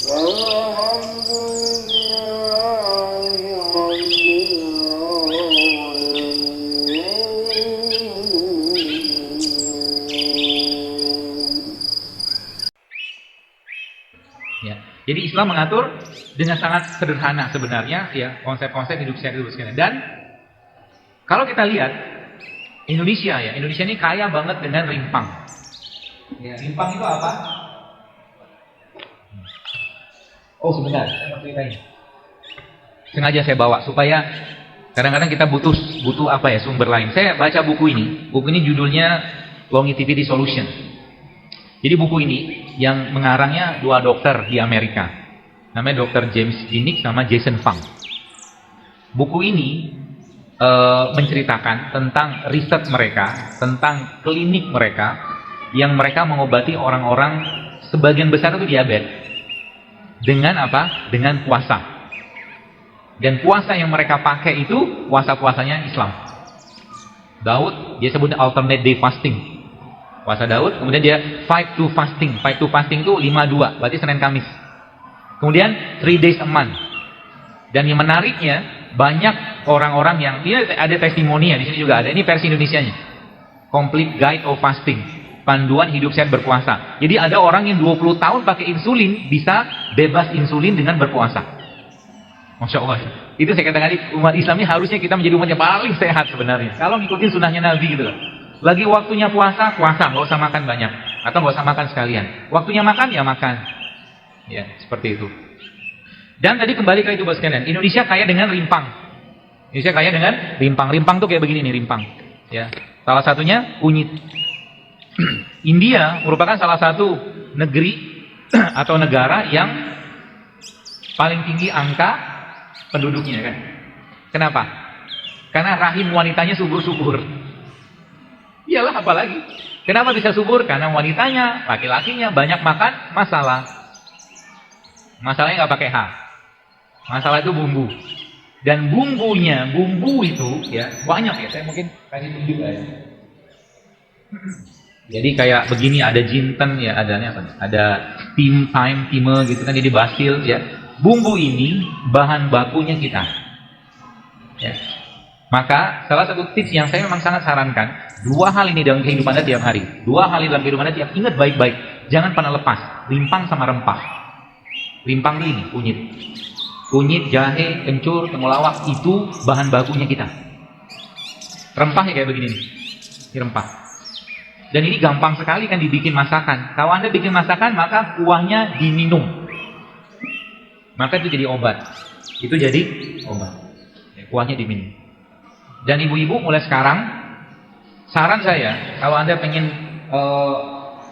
Ya. Jadi Islam mengatur dengan sangat sederhana sebenarnya ya konsep-konsep hidup sehat itu sekalian. Dan kalau kita lihat Indonesia ya, Indonesia ini kaya banget dengan rimpang. Ya, rimpang itu apa? Oh sebentar, saya mau ceritain. Sengaja saya bawa supaya kadang-kadang kita butuh apa ya sumber lain. Saya baca buku ini judulnya Longevity Solution. Jadi buku ini yang mengarangnya dua dokter di Amerika, namanya Dr. James Dinnick sama Jason Fung. Buku ini menceritakan tentang riset mereka, tentang klinik mereka, yang mereka mengobati orang-orang sebagian besar itu diabetes dengan apa? Dengan puasa. Dan puasa yang mereka pakai itu puasa-puasanya Islam. Daud dia sebutnya alternate day fasting. Puasa Daud, kemudian dia 5-2 fasting. 5-2 fasting itu 5-2, berarti Senin Kamis. Kemudian 3 days a month. Dan yang menariknya, banyak orang-orang yang, ini ada testimoninya, di sini juga ada, ini versi Indonesianya. Complete Guide of Fasting. Panduan hidup sehat berpuasa. Jadi ada orang yang 20 tahun pakai insulin, bisa bebas insulin dengan berpuasa. Masya Allah. Itu saya katakan, umat Islam ini harusnya kita menjadi umat yang paling sehat sebenarnya. Kalau ngikutin sunnahnya Nabi gitu loh. Lagi waktunya puasa, nggak usah makan banyak. Atau nggak usah makan sekalian. Waktunya makan, ya makan. Ya, seperti itu. Dan tadi kembali ke itu bos sekalian. Indonesia kaya dengan rimpang. Indonesia kaya dengan rimpang. Rimpang tuh kayak begini nih, rimpang. Ya. Salah satunya kunyit. India merupakan salah satu negeri atau negara yang paling tinggi angka penduduknya kan. Kenapa? Karena rahim wanitanya subur-subur. Iyalah apalagi. Kenapa bisa subur? Karena wanitanya, laki-lakinya banyak makan masalah. Masalahnya nggak pakai H. Masalah itu bumbu. Dan bumbu itu ya banyak ya. Saya mungkin kasih tunjuk ya. Jadi kayak begini ada jinten ya, adanya apa? Ada time gitu kan, jadi basil ya. Bumbu ini bahan bakunya kita. Ya. Maka salah satu tips yang saya memang sangat sarankan, 2 hal ini dalam kehidupan Anda tiap hari. 2 hal ini dalam kehidupan Anda tiap, ingat baik-baik, jangan pernah lepas. Rimpang sama rempah. Rimpang ini kunyit. Kunyit, jahe, kencur, temulawak itu bahan bakunya kita. Rempah ya kayak begini nih. Ini rempah. Dan ini gampang sekali kan dibikin masakan. Kalau Anda bikin masakan, maka kuahnya diminum. Maka itu jadi obat. Itu jadi obat. Kuahnya diminum. Dan ibu-ibu mulai sekarang, saran saya, kalau Anda pengen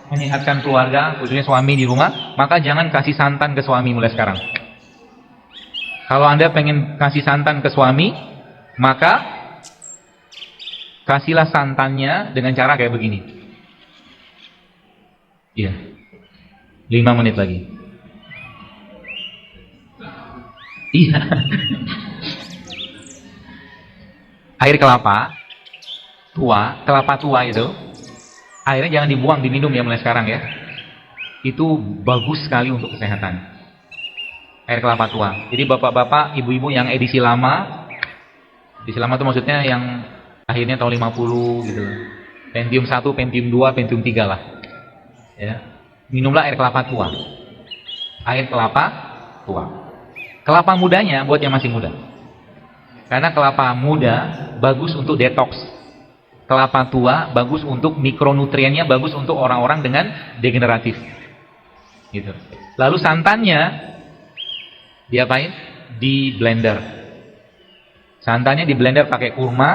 menyehatkan keluarga, khususnya suami di rumah, maka jangan kasih santan ke suami mulai sekarang. Kalau Anda pengen kasih santan ke suami, maka kasihlah santannya dengan cara kayak begini. Iya. 5 menit lagi. Iya. Air kelapa tua itu, airnya jangan dibuang, diminum ya mulai sekarang ya. Itu bagus sekali untuk kesehatan. Air kelapa tua. Jadi bapak-bapak, ibu-ibu yang edisi lama itu maksudnya yang akhirnya tahun 50 gitu. Pentium 1, Pentium 2, Pentium 3 lah. Ya. Minumlah air kelapa tua. Air kelapa tua. Kelapa mudanya buat yang masih muda. Karena kelapa muda bagus untuk detox. Kelapa tua bagus untuk mikronutriennya, bagus untuk orang-orang dengan degeneratif. Gitu. Lalu santannya diapain? Di blender. Santannya di blender pakai kurma,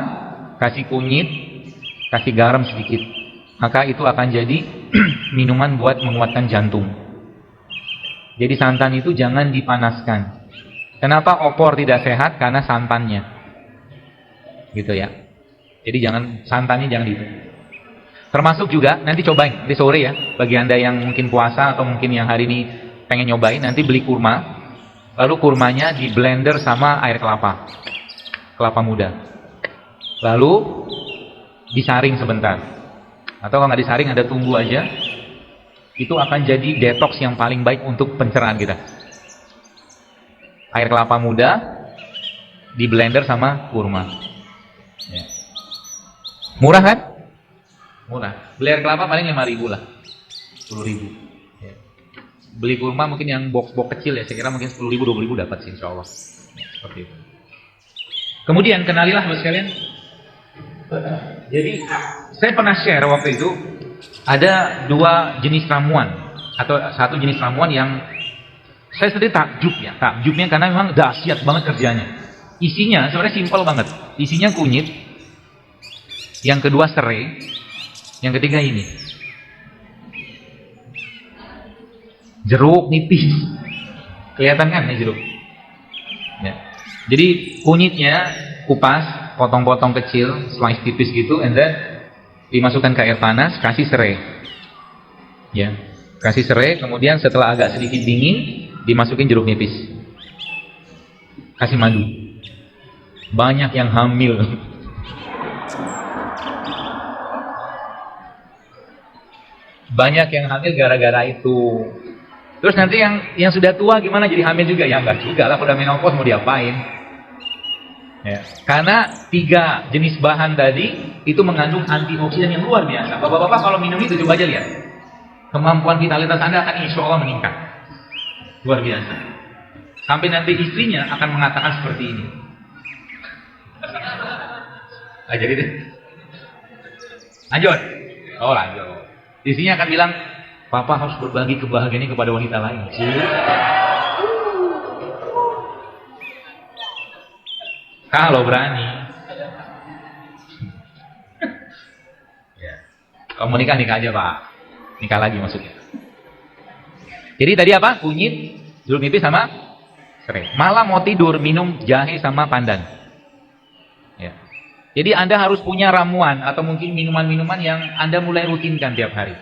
kasih kunyit, kasih garam sedikit. Maka itu akan jadi minuman buat menguatkan jantung. Jadi santan itu jangan dipanaskan. Kenapa opor tidak sehat? Karena santannya. Gitu ya. Jadi santannya jangan itu. Termasuk juga, nanti cobain, nanti sore ya. Bagi Anda yang mungkin puasa atau mungkin yang hari ini pengen nyobain, nanti beli kurma. Lalu kurmanya di blender sama air kelapa. Kelapa muda. Lalu disaring sebentar. Atau kalau nggak disaring, Anda tunggu aja. Itu akan jadi detox yang paling baik untuk pencernaan kita. air kelapa muda, di blender sama kurma. Ya. Murah kan? Murah. Beli air kelapa paling 5.000 lah, 10.000. Ya. Beli kurma mungkin yang box-box kecil ya, saya kira mungkin 10.000, 20.000 dapat sih insya Allah. Ya, seperti itu. Kemudian kenalilah Bapak sekalian. Jadi saya pernah share waktu itu ada 2 jenis ramuan atau 1 jenis ramuan yang saya sendiri takjubnya karena memang dahsyat banget kerjanya. Isinya sebenarnya simpel banget. Isinya kunyit, yang kedua serai, yang ketiga ini jeruk nipis. Kelihatan kan ini jeruk? Ya. Jadi kunyitnya kupas, potong-potong kecil, slice tipis gitu, and then dimasukkan ke air panas, kasih serai. Ya, kasih serai, kemudian setelah agak sedikit dingin, dimasukin jeruk nipis. Kasih madu. Banyak yang hamil. Banyak yang hamil gara-gara itu. Terus nanti yang sudah tua gimana, jadi hamil juga? Ya enggak juga lah, udah menopause mau diapain? Ya. Karena 3 jenis bahan tadi itu mengandung antioksidan yang luar biasa. Bapak-bapak kalau minum itu coba aja lihat, kemampuan vitalitas Anda akan insya Allah meningkat. Luar biasa. Sampai nanti istrinya akan mengatakan seperti ini. Jadi deh. Lanjut. Oh lanjut. Istrinya akan bilang, Papa harus berbagi kebahagiaan ini kepada wanita lain. Kalau berani. Ya. Kamu nikah aja Pak. Nikah lagi maksudnya. Jadi tadi apa? Kunyit, jeruk nipis sama serai. Malam mau tidur minum jahe sama pandan. Ya. Jadi Anda harus punya ramuan atau mungkin minuman-minuman yang Anda mulai rutinkan tiap hari.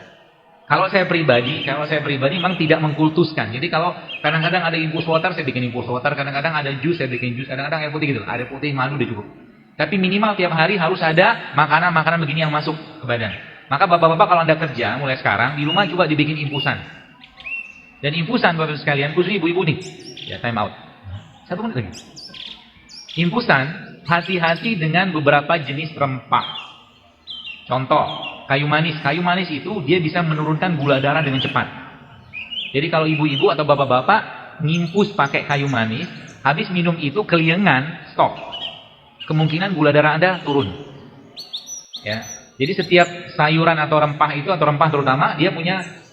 Kalau saya pribadi memang tidak mengkultuskan. Jadi kalau kadang-kadang ada infus water, saya bikin infus water. Kadang-kadang ada jus, saya bikin jus. Kadang-kadang air putih gitu. Air putih, madu udah cukup. Tapi minimal tiap hari harus ada makanan-makanan begini yang masuk ke badan. Maka bapak-bapak kalau Anda kerja mulai sekarang, di rumah coba dibikin infusan. Dan infusan bapak sekalian, khusus ibu-ibu nih. Ya, time out. 1 menit lagi. Infusan, hati-hati dengan beberapa jenis rempah. Contoh, kayu manis. Kayu manis itu dia bisa menurunkan gula darah dengan cepat. Jadi kalau ibu-ibu atau bapak-bapak nginfus pakai kayu manis, habis minum itu keliengan, stop. Kemungkinan gula darah Anda turun. Ya. Jadi setiap sayuran atau rempah itu, atau rempah terutama, dia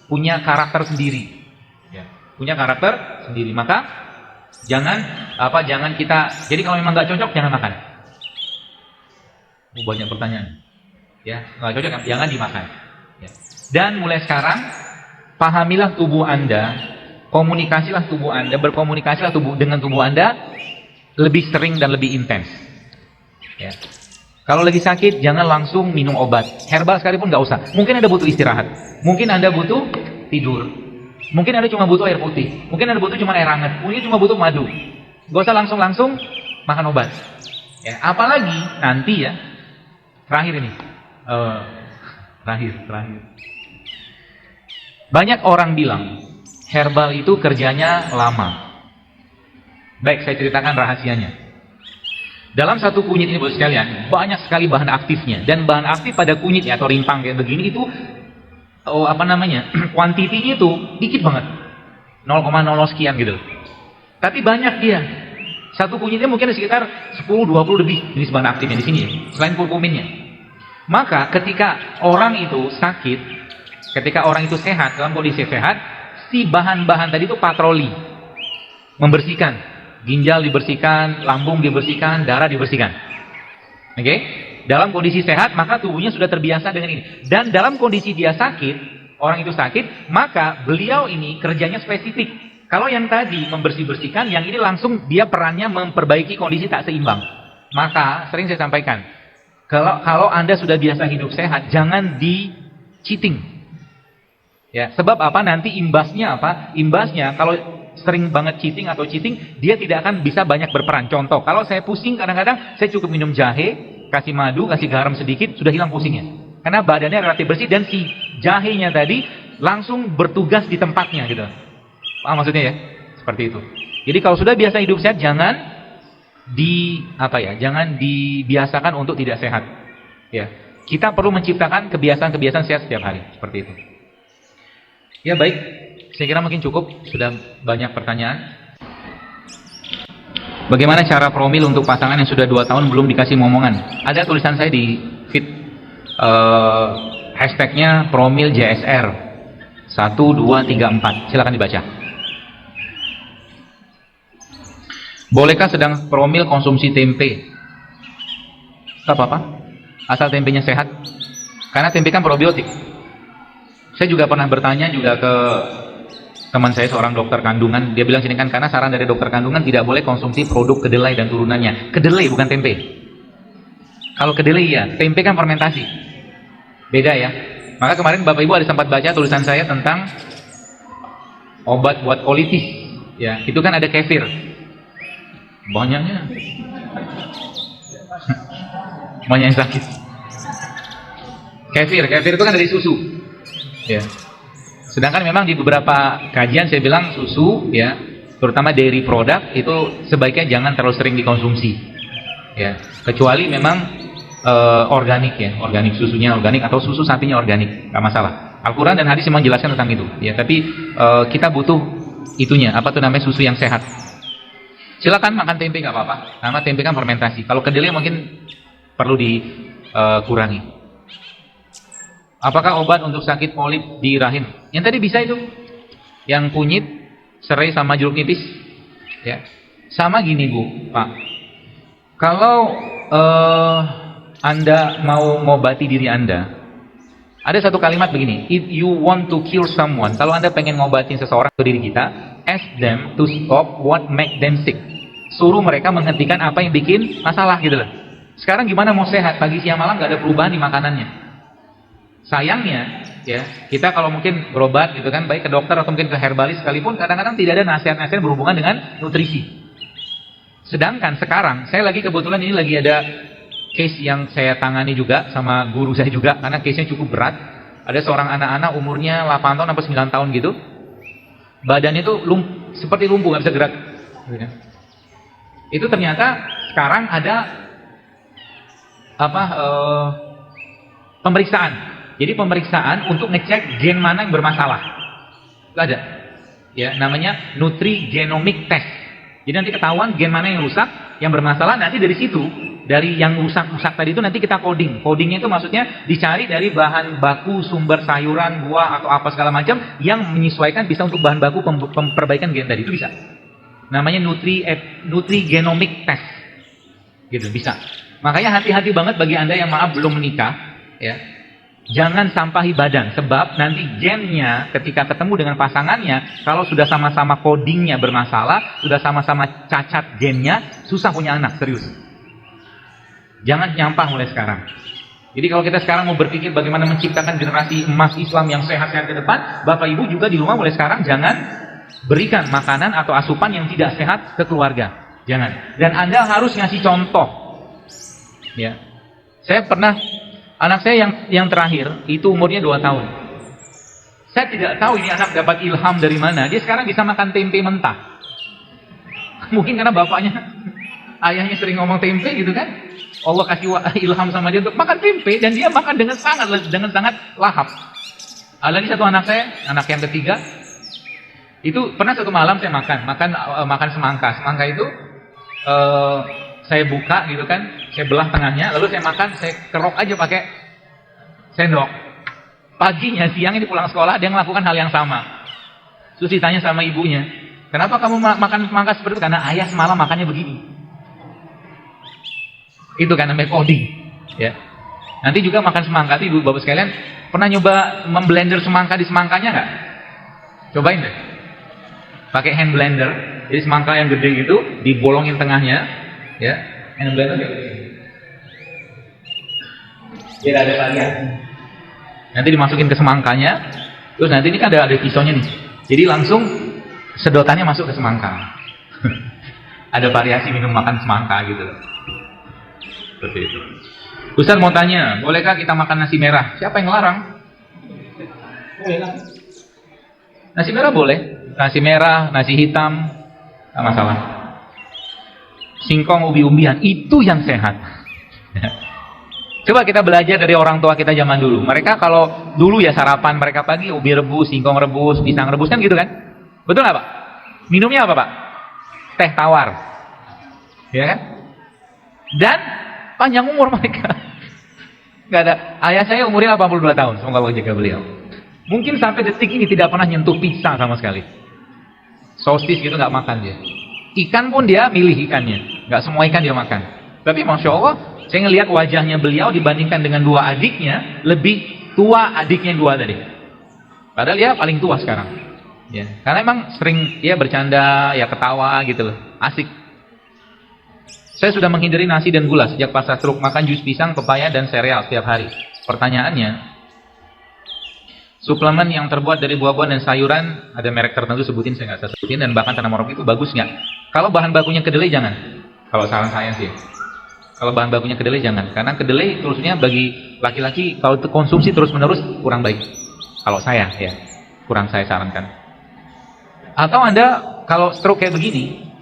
punya karakter sendiri. Ya. Punya karakter sendiri. Maka jangan kita. Jadi kalau memang nggak cocok jangan makan. Banyak pertanyaan. Ya, nggak cocok, jangan dimakan. Ya. Dan mulai sekarang pahamilah tubuh Anda, komunikasilah tubuh Anda, berkomunikasilah dengan tubuh Anda lebih sering dan lebih intens. Ya. Kalau lagi sakit jangan langsung minum obat herbal sekalipun, nggak usah. Mungkin Anda butuh istirahat, mungkin Anda butuh tidur, mungkin Anda cuma butuh air putih, mungkin Anda butuh cuma air hangat, mungkin cuma butuh madu. Nggak usah langsung makan obat. Ya. Apalagi nanti ya, terakhir ini. Terakhir. Banyak orang bilang herbal itu kerjanya lama. Baik, saya ceritakan rahasianya. Dalam satu kunyit ini Bapak sekalian, banyak sekali bahan aktifnya. Dan bahan aktif pada kunyitnya atau rimpang kayak begini itu kuantitinya itu dikit banget. 0,00 sekian gitu. Tapi banyak dia. Satu kunyitnya mungkin ada sekitar 10-20 lebih jenis bahan aktifnya di sini ya, selain kurkuminnya. Maka ketika orang itu sakit, ketika orang itu sehat, dalam kondisi sehat, si bahan-bahan tadi itu patroli, membersihkan, ginjal dibersihkan, lambung dibersihkan, darah dibersihkan. Oke? Dalam kondisi sehat, maka tubuhnya sudah terbiasa dengan ini. Dan dalam kondisi dia sakit, orang itu sakit, maka beliau ini kerjanya spesifik. Kalau yang tadi membersih-bersihkan, yang ini langsung dia perannya memperbaiki kondisi tak seimbang. Maka sering saya sampaikan, kalau Anda sudah biasa hidup sehat, jangan di-cheating. Ya, sebab apa? Nanti imbasnya apa? Imbasnya kalau sering banget cheating, dia tidak akan bisa banyak berperan. Contoh, kalau saya pusing kadang-kadang saya cukup minum jahe, kasih madu, kasih garam sedikit, sudah hilang pusingnya. Karena badannya relatif bersih dan si jahenya tadi langsung bertugas di tempatnya gitu. Paham maksudnya ya? Seperti itu. Jadi kalau sudah biasa hidup sehat, jangan jangan dibiasakan untuk tidak sehat. Ya, kita perlu menciptakan kebiasaan-kebiasaan sehat setiap hari, seperti itu. Ya baik, saya kira mungkin cukup, sudah banyak pertanyaan. Bagaimana cara promil untuk pasangan yang sudah 2 tahun belum dikasih momongan? Ada tulisan saya di feed, hashtagnya promil JSR 1, 2, 3, 4. Silakan dibaca. Bolehkah sedang promil konsumsi tempe? Tak apa-apa, asal tempenya sehat. Karena tempe kan probiotik. Saya juga pernah bertanya juga ke teman saya, seorang dokter kandungan. Dia bilang sini kan, karena saran dari dokter kandungan tidak boleh konsumsi produk kedelai dan turunannya. Kedelai bukan tempe. Kalau kedelai ya, tempe kan fermentasi. Beda ya. Maka kemarin Bapak Ibu ada sempat baca tulisan saya tentang obat buat kolitis. Ya, itu kan ada kefir. Banyaknya. Banyak yang sakit. Kefir itu kan dari susu. Ya. Sedangkan memang di beberapa kajian saya bilang susu, ya, terutama dairy product itu sebaiknya jangan terlalu sering dikonsumsi. Ya, kecuali memang organik ya, organik, susunya organik atau susu sapinya organik, nggak masalah. Al-Quran dan hadis memang jelaskan tentang itu. Ya, tapi kita butuh itunya, apa tuh namanya, susu yang sehat. Silakan makan tempe nggak apa-apa, karena tempe kan fermentasi. Kalau kedelai mungkin perlu dikurangi. Apakah obat untuk sakit polip di rahim? Yang tadi bisa itu, yang kunyit, serai sama jeruk nipis. Ya, sama gini Bu, Pak. Kalau Anda mau ngobati diri Anda, ada satu kalimat begini: if you want to cure someone, kalau Anda pengen ngobatin seseorang ke diri kita, ask them to stop what make them sick. Suruh mereka menghentikan apa yang bikin masalah gitu loh. Sekarang gimana mau sehat? Pagi siang malam gak ada perubahan di makanannya. Sayangnya, ya, kita kalau mungkin berobat gitu kan, baik ke dokter atau mungkin ke herbalis sekalipun, kadang-kadang tidak ada nasihat-nasihat berhubungan dengan nutrisi. Sedangkan sekarang, saya lagi kebetulan ini lagi ada case yang saya tangani juga sama guru saya juga, karena case-nya cukup berat. Ada seorang anak-anak umurnya 8 tahun sampai 9 tahun gitu. Badannya itu seperti lumpuh, nggak bisa gerak. Itu ternyata sekarang ada pemeriksaan. Jadi pemeriksaan untuk ngecek gen mana yang bermasalah. Itu ada. Ya, namanya nutrigenomic test. Jadi nanti ketahuan gen mana yang rusak, yang bermasalah, nanti dari situ, dari yang rusak-rusak tadi itu nanti kita coding. Codingnya itu maksudnya dicari dari bahan baku sumber sayuran, buah atau apa segala macam yang menyesuaikan, bisa untuk bahan baku perbaikan gen tadi, itu bisa. Namanya nutrigenomic test. Gitu, bisa. Makanya hati-hati banget bagi Anda yang maaf belum menikah, ya. Jangan sampahi badan, sebab nanti gennya ketika ketemu dengan pasangannya, kalau sudah sama-sama codingnya bermasalah, sudah sama-sama cacat gennya, susah punya anak, serius. Jangan nyampah mulai sekarang. Jadi kalau kita sekarang mau berpikir bagaimana menciptakan generasi emas Islam yang sehat-sehat ke depan, Bapak Ibu juga di rumah mulai sekarang jangan berikan makanan atau asupan yang tidak sehat ke keluarga. Jangan. Dan Anda harus ngasih contoh. Ya. Saya pernah, anak saya yang terakhir itu umurnya 2 tahun. Saya tidak tahu ini anak dapat ilham dari mana. Dia sekarang bisa makan tempe mentah. Mungkin karena bapaknya, ayahnya sering ngomong tempe gitu kan. Allah kasih ilham sama dia untuk makan tempe, dan dia makan dengan sangat lahap. Lagi satu anak saya, anak yang ketiga, itu pernah satu malam saya makan semangka. Semangka itu saya buka gitu kan, saya belah tengahnya, lalu saya makan, saya kerok aja pakai sendok. Paginya, siangnya di pulang sekolah, dia melakukan hal yang sama. Terus ditanya sama ibunya, kenapa kamu makan semangka seperti itu? Karena ayah semalam makannya begini. Itu kan namanya coding. Ya. Nanti juga makan semangka, ibu bapak sekalian, pernah nyoba memblender semangka di semangkanya nggak? Cobain deh. Pakai hand blender, jadi semangka yang gede gitu, dibolongin tengahnya, ya, hand blender kayak begini. Biar ada variasi. Nanti dimasukin ke semangkanya, terus nanti ini kan ada pisaunya nih, jadi langsung sedotannya masuk ke semangka. Ada variasi minum makan semangka gitu. Seperti itu. Ustaz mau tanya, bolehkah kita makan nasi merah? Siapa yang ngelarang? Boleh lah. Nasi merah boleh. nasi merah, nasi hitam, nggak masalah. Singkong, ubi-umbian, itu yang sehat. Coba kita belajar dari orang tua kita zaman dulu. Mereka kalau dulu ya sarapan mereka pagi ubi rebus, singkong rebus, pisang rebus kan gitu kan? Betul nggak Pak? Minumnya apa Pak? Teh tawar, ya kan? Dan panjang umur mereka. Nggak ada. Ayah saya umurnya 82 tahun, semoga Allah jaga beliau. Mungkin sampai detik ini tidak pernah nyentuh pizza sama sekali. Sosis gitu nggak makan dia. Ikan pun dia milih ikannya, nggak semua ikan dia makan. Tapi Masya Allah, saya ngelihat wajahnya beliau dibandingkan dengan dua adiknya, lebih tua adiknya dua tadi. Padahal dia paling tua sekarang. Ya, karena emang sering dia bercanda, ya ketawa gitu loh, asik. Saya sudah menghindari nasi dan gula sejak pasca stroke, makan jus pisang, pepaya, dan sereal setiap hari. Pertanyaannya, suplemen yang terbuat dari buah-buahan dan sayuran, ada merek tertentu sebutin, saya nggak sebutin, dan bahkan tanaman organik itu bagus nggak? Kalau bahan bakunya kedelai jangan. Kalau saran saya sih, kalau bahan bakunya kedelai jangan, karena kedelai terusnya bagi laki-laki kalau konsumsi terus-menerus kurang baik. Kalau saya ya, kurang saya sarankan. Atau Anda kalau stroke kayak begini,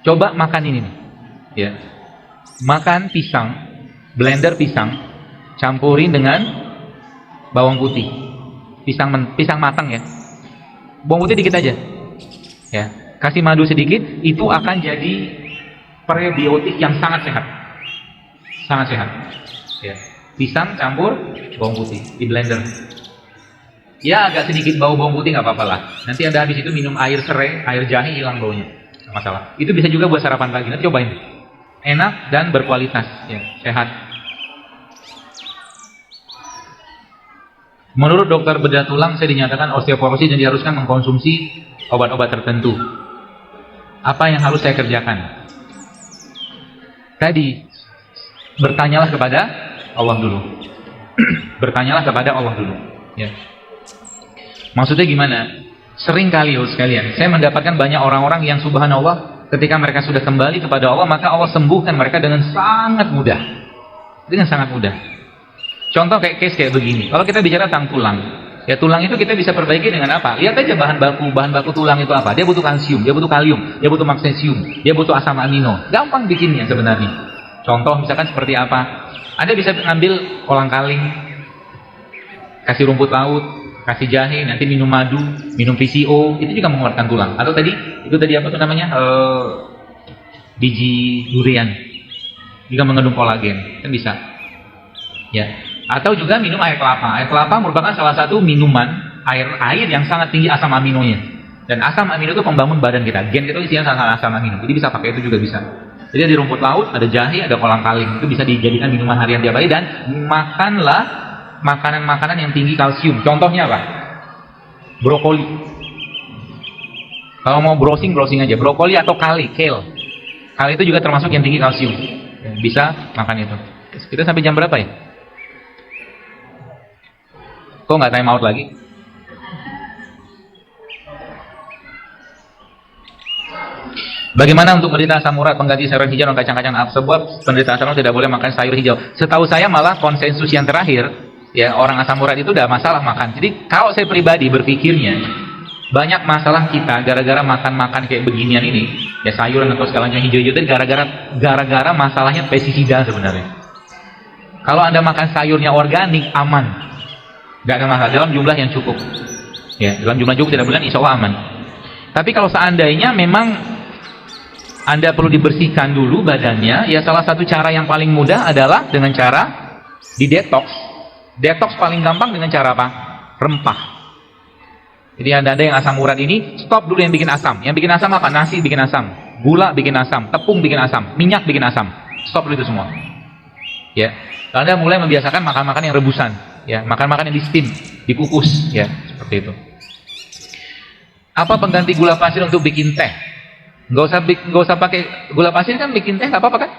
coba makan ini nih. Ya, makan pisang, blender pisang, campurin dengan bawang putih, pisang matang ya, bawang putih dikit aja, ya, kasih madu sedikit, itu akan jadi prebiotik yang sangat sehat, ya, pisang campur bawang putih di blender, ya agak sedikit bau bawang putih nggak apa-apa lah, nanti Anda habis itu minum air serai, air jahe hilang baunya, nggak masalah, itu bisa juga buat sarapan pagi, nanti cobain. Enak dan berkualitas, ya, sehat. Menurut dokter bedah tulang, saya dinyatakan osteoporosis dan diharuskan mengkonsumsi obat-obat tertentu. Apa yang harus saya kerjakan? Tadi, bertanyalah kepada Allah dulu. Bertanyalah kepada Allah dulu. Ya. Maksudnya gimana? Sering kali sekalian, saya mendapatkan banyak orang-orang yang subhanallah, ketika mereka sudah kembali kepada Allah, maka Allah sembuhkan mereka dengan sangat mudah. Dengan sangat mudah. Contoh kayak case kayak begini. Kalau kita bicara tentang tulang, ya tulang itu kita bisa perbaiki dengan apa? Lihat aja bahan baku tulang itu apa? Dia butuh kalsium, dia butuh kalium, dia butuh magnesium, dia butuh asam amino. Gampang bikinnya sebenarnya. Contoh misalkan seperti apa? Anda bisa ngambil kolang-kaling, kasih rumput laut, kasih jahe, nanti minum madu, minum VCO, itu juga menguatkan tulang. Atau itu tadi apa tuh namanya? Biji durian. Juga mengandung kolagen, kan bisa. Ya. Atau juga minum air kelapa. Air kelapa merupakan salah satu minuman air yang sangat tinggi asam aminonya. Dan asam amino itu pembangun badan kita. Gen kita isinya asam amino. Jadi bisa pakai itu juga bisa. Jadi di rumput laut ada jahe, ada kolang-kaling. Itu bisa dijadikan minuman harian tiap hari, dan makanlah makanan-makanan yang tinggi kalsium. Contohnya apa? Brokoli. Kalau mau browsing aja. Brokoli atau kale. Kale itu juga termasuk yang tinggi kalsium. Bisa makan itu. Kita sampai jam berapa ya? Kok nggak time out lagi? Bagaimana untuk penderita asam urat pengganti sayuran hijau dan kacang-kacangan? Sebab penderita asam urat tidak boleh makan sayur hijau. Setahu saya malah konsensus yang terakhir, ya, orang asam urat itu udah masalah makan. Jadi kalau saya pribadi berpikirnya, banyak masalah kita gara-gara makan kayak beginian ini, ya sayuran atau segala macam hijau-hijau itu gara-gara masalahnya pestisida sebenarnya. Kalau Anda makan sayurnya organik, aman. Gak ada masalah, dalam jumlah yang cukup. Ya, dalam jumlah cukup tidak bulan, insya Allah aman. Tapi kalau seandainya memang Anda perlu dibersihkan dulu badannya, ya salah satu cara yang paling mudah adalah dengan cara di detox. Detox paling gampang dengan cara apa? Rempah. Jadi ada yang asam urat ini, stop dulu yang bikin asam. Yang bikin asam apa? Nasi bikin asam, gula bikin asam, tepung bikin asam, minyak bikin asam. Stop dulu itu semua. Ya, Anda mulai membiasakan makan-makan yang rebusan. Ya, makan-makan yang di steam, dikukus, ya, seperti itu. Apa pengganti gula pasir untuk bikin teh? Nggak usah pakai gula pasir kan, bikin teh nggak apa-apa kan?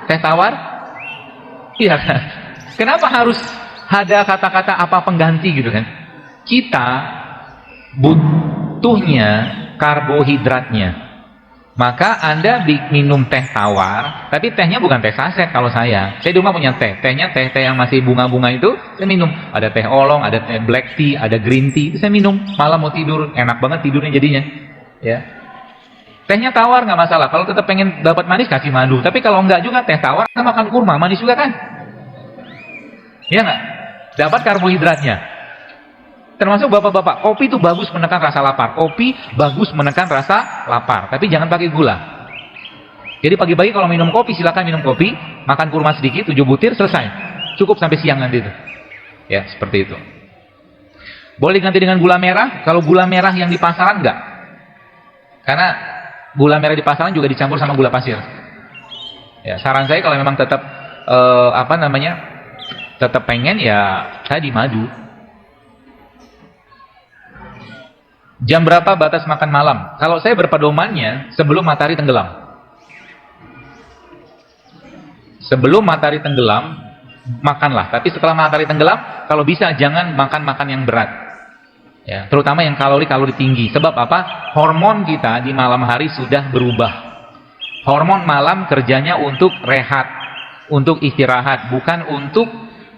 Teh tawar? Iya kan? Kenapa harus ada kata-kata apa pengganti gitu kan? Kita butuhnya karbohidratnya. Maka Anda minum teh tawar, tapi tehnya bukan teh saset kalau saya. Saya di rumah punya teh. Tehnya teh yang masih bunga-bunga itu, saya minum. Ada teh oolong, ada teh black tea, ada green tea, itu saya minum. Malam mau tidur, enak banget tidurnya jadinya. Ya. Tehnya tawar nggak masalah. Kalau tetap pengen dapat manis, kasih madu. Tapi kalau enggak juga teh tawar, kita makan kurma, manis juga kan? Iya nggak? Dapat karbohidratnya. Termasuk bapak-bapak, kopi itu bagus menekan rasa lapar. Kopi bagus menekan rasa lapar, tapi jangan pakai gula. Jadi pagi-pagi kalau minum kopi, silakan minum kopi, makan kurma sedikit, 7 butir, selesai. Cukup sampai siang nanti itu. Ya, seperti itu. Boleh ganti dengan gula merah, kalau gula merah yang di pasaran enggak. Karena gula merah di pasaran juga dicampur sama gula pasir. Ya, saran saya kalau memang tetap tetap pengen ya tadi madu. Jam berapa batas makan malam? Kalau saya berpedomannya sebelum matahari tenggelam. Sebelum matahari tenggelam, makanlah. Tapi setelah matahari tenggelam, kalau bisa jangan makan yang berat. Ya, terutama yang kalori tinggi. Sebab apa? Hormon kita di malam hari sudah berubah. Hormon malam kerjanya untuk rehat, untuk istirahat, bukan untuk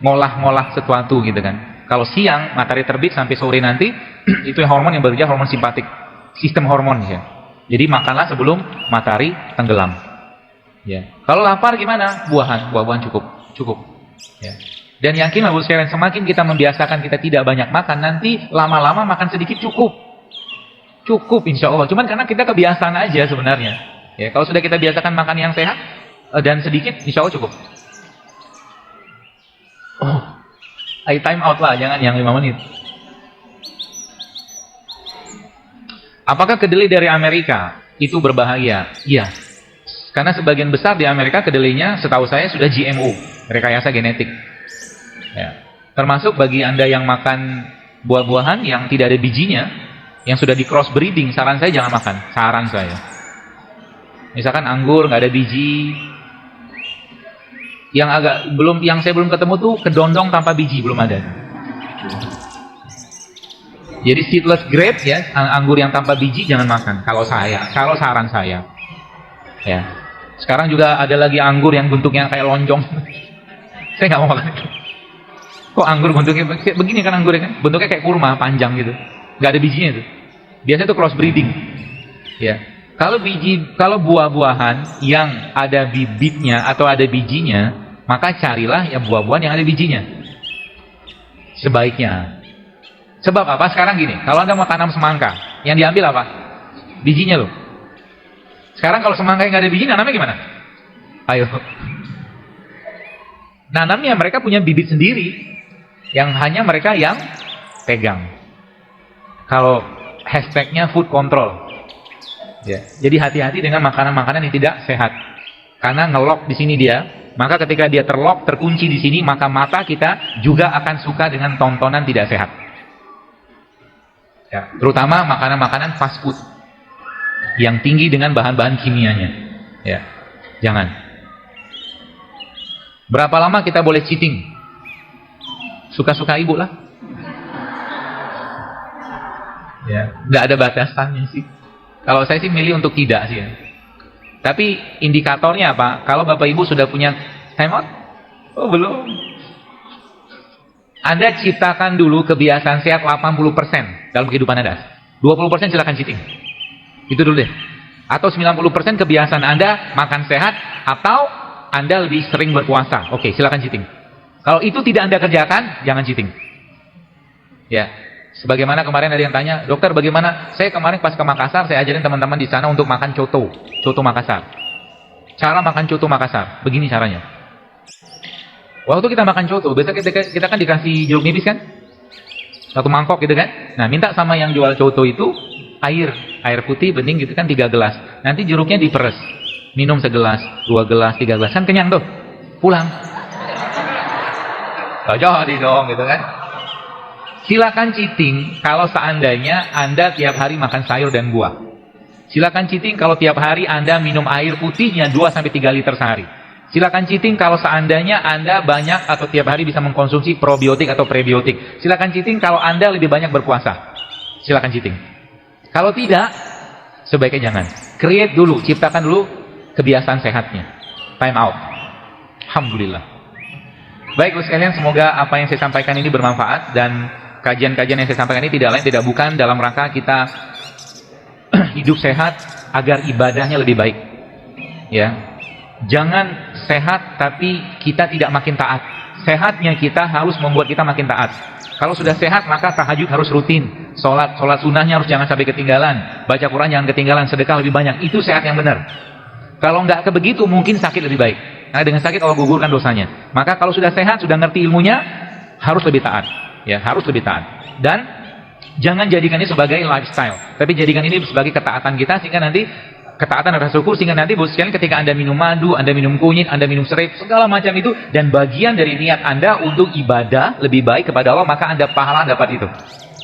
ngolah-ngolah sesuatu gitu kan. Kalau siang, matahari terbit sampai sore nanti, itu hormon yang bekerja, hormon simpatik. Sistem hormon ya. Jadi makanlah sebelum matahari tenggelam. Ya. Kalau lapar gimana? Buah-buahan cukup. Ya. Dan yakin Bapak sekalian, semakin kita membiasakan kita tidak banyak makan, nanti lama-lama makan sedikit cukup. Cukup insya Allah. Cuman karena kita kebiasaan aja sebenarnya. Ya. Kalau sudah kita biasakan makan yang sehat dan sedikit, insya Allah cukup. Time out lah, jangan yang 5 menit. Apakah kedelai dari Amerika itu berbahaya? Iya. Karena sebagian besar di Amerika kedelainya setahu saya sudah GMO, rekayasa genetik. Ya. Termasuk bagi Anda yang makan buah-buahan yang tidak ada bijinya, yang sudah di cross breeding, saran saya jangan makan. Saran saya. Misalkan anggur nggak ada biji. Yang saya belum ketemu tuh kedondong tanpa biji, belum ada. Jadi seedless grape ya, anggur yang tanpa biji jangan makan. Kalau saran saya. Ya. Sekarang juga ada lagi anggur yang bentuknya kayak lonjong. Saya nggak mau makan itu. Kok anggur bentuknya begini kan anggurnya kan? Bentuknya kayak kurma panjang gitu. Nggak ada bijinya itu. Biasanya itu cross breeding. Ya. Kalau buah-buahan yang ada bibitnya atau ada bijinya, maka carilah ya buah-buahan yang ada bijinya. Sebaiknya. Sebab apa? Sekarang gini, kalau Anda mau tanam semangka, yang diambil apa? Bijinya loh. Sekarang kalau semangka yang nggak ada biji, nanamnya gimana? Ayo. Nanamnya mereka punya bibit sendiri, yang hanya mereka yang pegang. Kalau hashtagnya food control. Ya. Jadi hati-hati dengan makanan-makanan yang tidak sehat. Karena ngelok di sini dia, maka ketika dia terkunci di sini, maka mata kita juga akan suka dengan tontonan tidak sehat. Ya, terutama makanan-makanan fast food yang tinggi dengan bahan-bahan kimianya. Ya. Jangan. Berapa lama kita boleh cheating? Suka-suka ibu lah. Ya, nggak ada batasannya sih. Kalau saya sih milih untuk tidak sih ya. Tapi indikatornya apa? Kalau Bapak Ibu sudah punya time out? Oh belum. Anda ciptakan dulu kebiasaan sehat 80% dalam kehidupan Anda. 20% silakan cheating. Itu dulu deh. Atau 90% kebiasaan Anda makan sehat atau Anda lebih sering berpuasa. Oke, silakan cheating. Kalau itu tidak Anda kerjakan, jangan cheating. Ya. Sebagaimana kemarin ada yang tanya, dokter bagaimana? Saya kemarin pas ke Makassar, saya ajarin teman-teman di sana untuk makan coto Makassar. Cara makan coto Makassar, begini caranya. Waktu kita makan coto, biasa kita kan dikasih jeruk nipis kan? Satu mangkok gitu kan? Nah, minta sama yang jual coto itu air putih bening gitu kan 3 gelas. Nanti jeruknya diperes. Minum segelas, 2 gelas, 3 gelas. Kan kenyang tuh. Pulang. Jadi dong gitu kan? Silakan cheating kalau seandainya Anda tiap hari makan sayur dan buah. Silakan cheating kalau tiap hari Anda minum air putihnya 2-3 liter sehari. Silakan cheating kalau seandainya Anda banyak atau tiap hari bisa mengkonsumsi probiotik atau prebiotik. Silakan cheating kalau Anda lebih banyak berpuasa. Silakan cheating. Kalau tidak, sebaiknya jangan. Create dulu, ciptakan dulu kebiasaan sehatnya. Time out. Alhamdulillah. Baik, sekalian, semoga apa yang saya sampaikan ini bermanfaat, dan kajian-kajian yang saya sampaikan ini tidak lain tidak bukan dalam rangka kita hidup sehat agar ibadahnya lebih baik. Ya. Jangan sehat tapi kita tidak makin taat. Sehatnya kita harus membuat kita makin taat. Kalau sudah sehat maka tahajud harus rutin. Sholat sunnahnya harus jangan sampai ketinggalan. Baca Quran jangan ketinggalan, sedekah lebih banyak. Itu sehat yang benar. Kalau nggak kebegitu mungkin sakit lebih baik. Karena dengan sakit Allah gugurkan dosanya. Maka kalau sudah sehat, sudah ngerti ilmunya, harus lebih taat. Ya, harus lebih taat. Dan jangan jadikan ini sebagai lifestyle, tapi jadikan ini sebagai ketaatan kita, sehingga nanti ketaatan dan rasa syukur, sehingga nanti bos sekalian ketika Anda minum madu, Anda minum kunyit, Anda minum serai, segala macam itu, dan bagian dari niat Anda untuk ibadah lebih baik kepada Allah, maka Anda pahala dapat itu.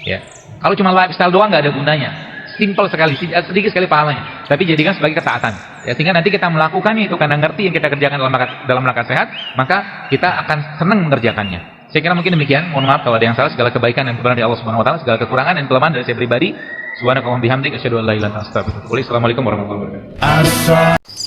Ya. Kalau cuma lifestyle doang nggak ada gunanya. Simple sekali, sedikit sekali pahalanya. Tapi jadikan sebagai ketaatan. Ya, sehingga nanti kita melakukannya itu karena ngerti yang kita kerjakan dalam rangka sehat, maka kita akan senang mengerjakannya. Saya kira mungkin demikian. Mohon maaf kalau ada yang salah. Segala kebaikan dan kebenaran dari Allah Subhanahu wa taala, segala kekurangan dan kelemahan dari saya pribadi. Subhanakallahumma bihamdika asyhadu an la ilaha illa anta astaghfiruka wa atubu ilaik. Assalamualaikum warahmatullahi wabarakatuh.